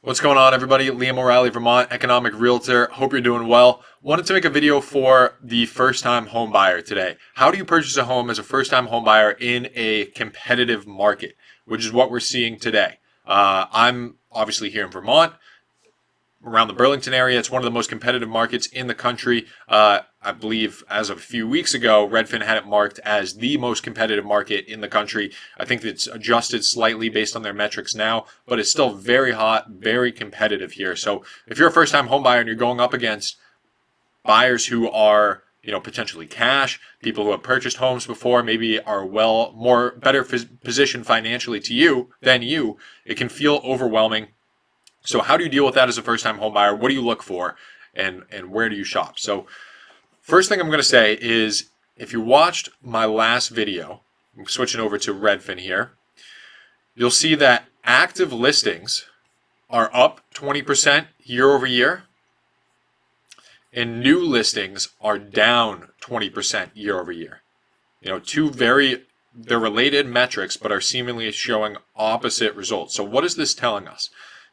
What's going on, everybody? Liam O'Reilly, Vermont economic realtor. Hope you're doing well. Wanted to make a video for the first-time home buyer today. How do you purchase a home as a first-time home buyer in a competitive market, which is what we're seeing today? I'm obviously here in Vermont, around the Burlington area. It's one of the most competitive markets in the country. I believe as of a few weeks ago, Redfin had it marked as the most competitive market in the country. I think it's adjusted slightly based on their metrics now, but it's still very hot, very competitive here. So if you're a first-time home buyer and you're going up against buyers who are potentially cash, people who have purchased homes before, maybe are better positioned financially to you than you, it can feel overwhelming. So how do you deal with that as a first-time home buyer? What do you look for, and where do you shop? So first thing I'm going to say is, if you watched my last video, I'm switching over to Redfin here, you'll see that active listings are up 20% year over year, and new listings are down 20% year over year. They're related metrics, but are seemingly showing opposite results. So what is this telling us?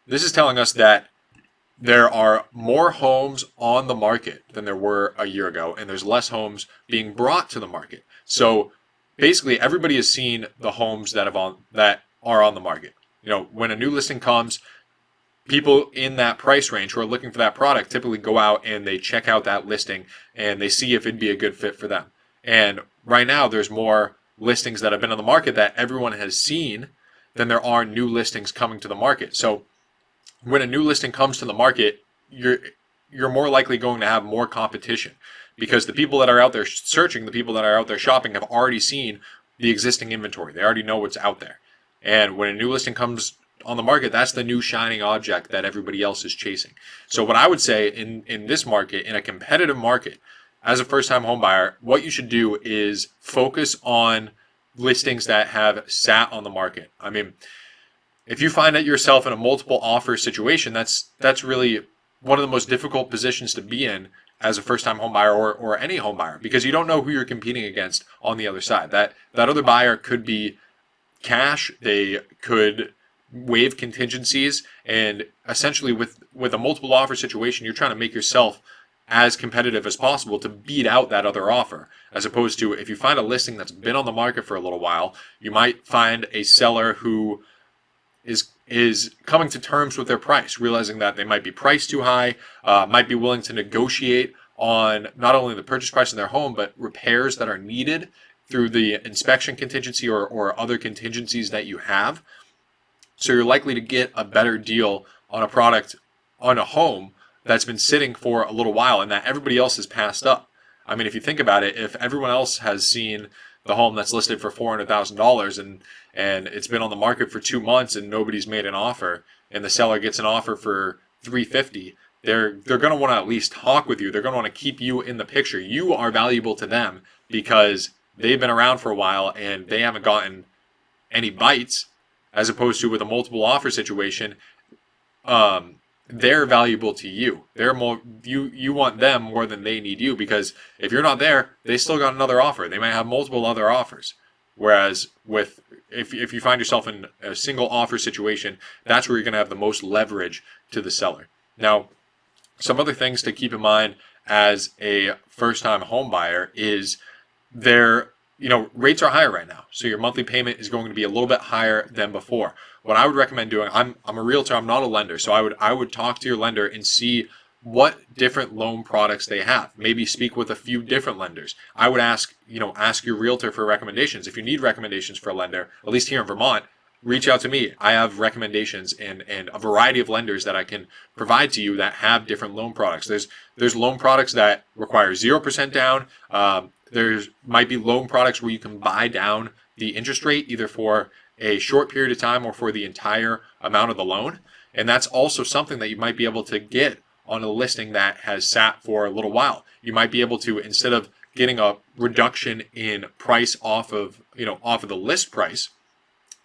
This is telling us that there are more homes on the market than there were a year ago, and there's less homes being brought to the market. So basically, everybody has seen the homes that are on the market. When a new listing comes, people in that price range who are looking for that product typically go out and they check out that listing and they see if it'd be a good fit for them. And right now, there's more listings that have been on the market that everyone has seen than there are new listings coming to the market. So when a new listing comes to the market, you're more likely going to have more competition, because the people that are out there searching, the people that are out there shopping, have already seen the existing inventory. They already know what's out there. And when a new listing comes on the market, that's the new shining object that everybody else is chasing. So what I would say in this market, in a competitive market, as a first-time home buyer, what you should do is focus on listings that have sat on the market. I mean, if you find yourself in a multiple offer situation, that's really one of the most difficult positions to be in as a first-time home buyer or any home buyer, because you don't know who you're competing against on the other side. That other buyer could be cash. They could waive contingencies, and essentially with a multiple offer situation, you're trying to make yourself as competitive as possible to beat out that other offer. As opposed to, if you find a listing that's been on the market for a little while, you might find a seller who is coming to terms with their price, realizing that they might be priced too high, might be willing to negotiate on not only the purchase price of their home, but repairs that are needed through the inspection contingency or other contingencies that you have. So you're likely to get a better deal on a product, on a home that's been sitting for a little while and that everybody else has passed up. I mean, if you think about it, if everyone else has seen the home that's listed for $400,000 and it's been on the market for 2 months and nobody's made an offer, and the seller gets an offer for $350, they're going to want to at least talk with you. They're going to want to keep you in the picture. You are valuable to them because they've been around for a while and they haven't gotten any bites, as opposed to with a multiple offer situation. They're valuable to you. You want them more than they need you, because if you're not there, they still got another offer. They might have multiple other offers. Whereas if you find yourself in a single offer situation, that's where you're going to have the most leverage to the seller. Now, some other things to keep in mind as a first-time home buyer is rates are higher right now. So your monthly payment is going to be a little bit higher than before. What I would recommend doing, I'm a realtor, I'm not a lender, so I would talk to your lender and see what different loan products they have. Maybe speak with a few different lenders. I would ask your realtor for recommendations. If you need recommendations for a lender, at least here in Vermont, reach out to me. I have recommendations and a variety of lenders that I can provide to you that have different loan products. There's loan products that require 0% down. There might be loan products where you can buy down the interest rate either for a short period of time or for the entire amount of the loan. And that's also something that you might be able to get on a listing that has sat for a little while. You might be able to, instead of getting a reduction in price off of the list price,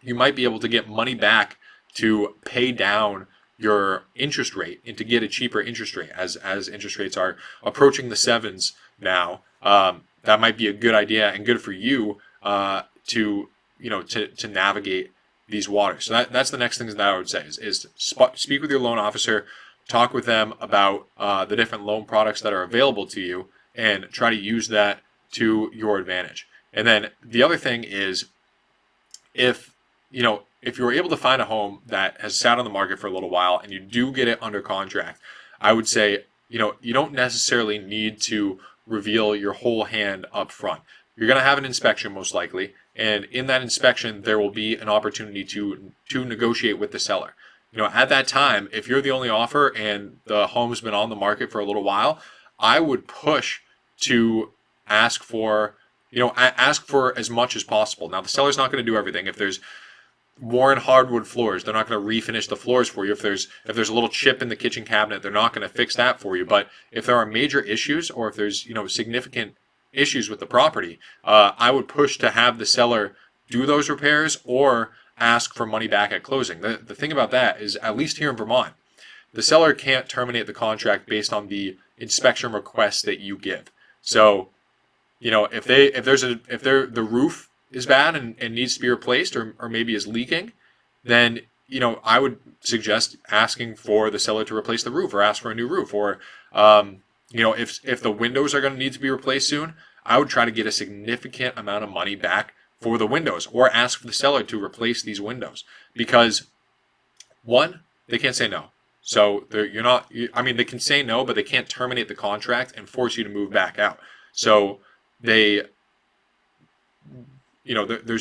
you might be able to get money back to pay down your interest rate and to get a cheaper interest rate as interest rates are approaching the sevens now. That might be a good idea and good for you to navigate these waters. So that's the next thing that I would say is speak with your loan officer, talk with them about the different loan products that are available to you, and try to use that to your advantage. And then the other thing is, if you're able to find a home that has sat on the market for a little while and you do get it under contract, I would say, you don't necessarily need to reveal your whole hand up front. You're going to have an inspection most likely, and in that inspection there will be an opportunity to negotiate with the seller. At that time, if you're the only offer and the home's been on the market for a little while, I would push to ask for as much as possible. Now, the seller's not going to do everything. If there's worn hardwood floors, they're not going to refinish the floors for you. If there's a little chip in the kitchen cabinet, they're not going to fix that for you. But if there are major issues, or if there's significant issues with the property, I would push to have the seller do those repairs or ask for money back at closing. The thing about that is, at least here in Vermont, the seller can't terminate the contract based on the inspection request that you give. So, if the roof is bad and needs to be replaced, or maybe is leaking, then I would suggest asking for the seller to replace the roof, or ask for a new roof, or if the windows are going to need to be replaced soon, I would try to get a significant amount of money back for the windows, or ask for the seller to replace these windows, because one, they can't say no. So they can say no, but they can't terminate the contract and force you to move back out. So there's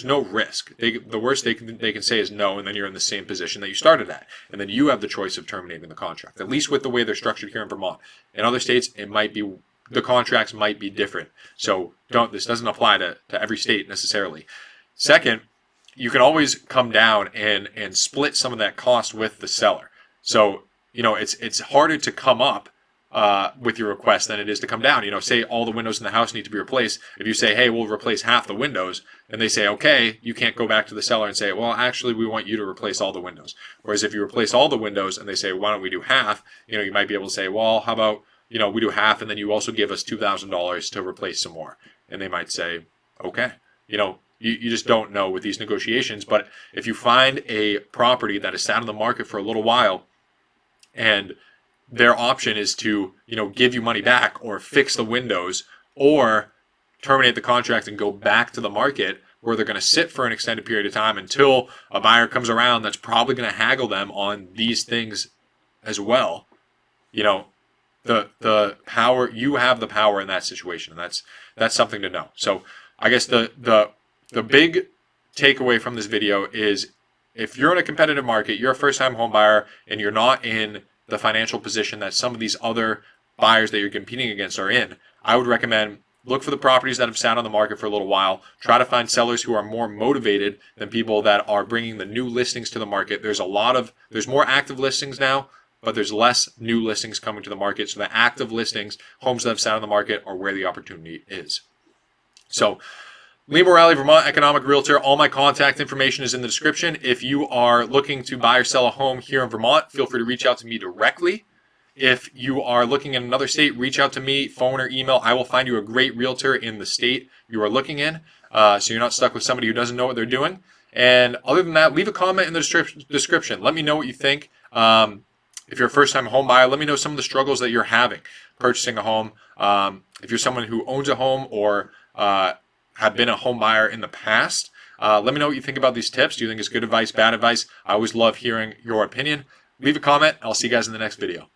no risk. The worst they can say is no, and then you're in the same position that you started at, and then you have the choice of terminating the contract. At least with the way they're structured here in Vermont. In other states, the contracts might be different. So this doesn't apply to every state necessarily. Second, you can always come down and split some of that cost with the seller. So it's harder to come up with your request than it is to come down. Say all the windows in the house need to be replaced. If you say, hey, we'll replace half the windows, and they say, okay, you can't go back to the seller and say, well, actually, we want you to replace all the windows. Whereas if you replace all the windows and they say, why don't we do half, you might be able to say, well, how about, we do half, and then you also give us $2,000 to replace some more. And they might say, okay. You just don't know with these negotiations. But if you find a property that has sat on the market for a little while, and their option is to, give you money back, or fix the windows, or terminate the contract and go back to the market, where they're going to sit for an extended period of time until a buyer comes around that's probably going to haggle them on these things as well. The power, you have the power in that situation, and that's something to know. So I guess the big takeaway from this video is, if you're in a competitive market, you're a first-time home buyer, and you're not in the financial position that some of these other buyers that you're competing against are in, I would recommend look for the properties that have sat on the market for a little while. Try to find sellers who are more motivated than people that are bringing the new listings to the market. There's more active listings now, but there's less new listings coming to the market. So the active listings, homes that have sat on the market, are where the opportunity is. So, Lee Morale, Vermont Economic Realtor. All my contact information is in the description. If you are looking to buy or sell a home here in Vermont, feel free to reach out to me directly. If you are looking in another state, reach out to me, phone or email. I will find you a great realtor in the state you are looking in, so you're not stuck with somebody who doesn't know what they're doing. And other than that, leave a comment in the description. Let me know what you think. If you're a first-time home buyer, let me know some of the struggles that you're having purchasing a home. If you're someone who owns a home, or have been a home buyer in the past, let me know what you think about these tips. Do you think it's good advice, bad advice? I always love hearing your opinion. Leave a comment. I'll see you guys in the next video.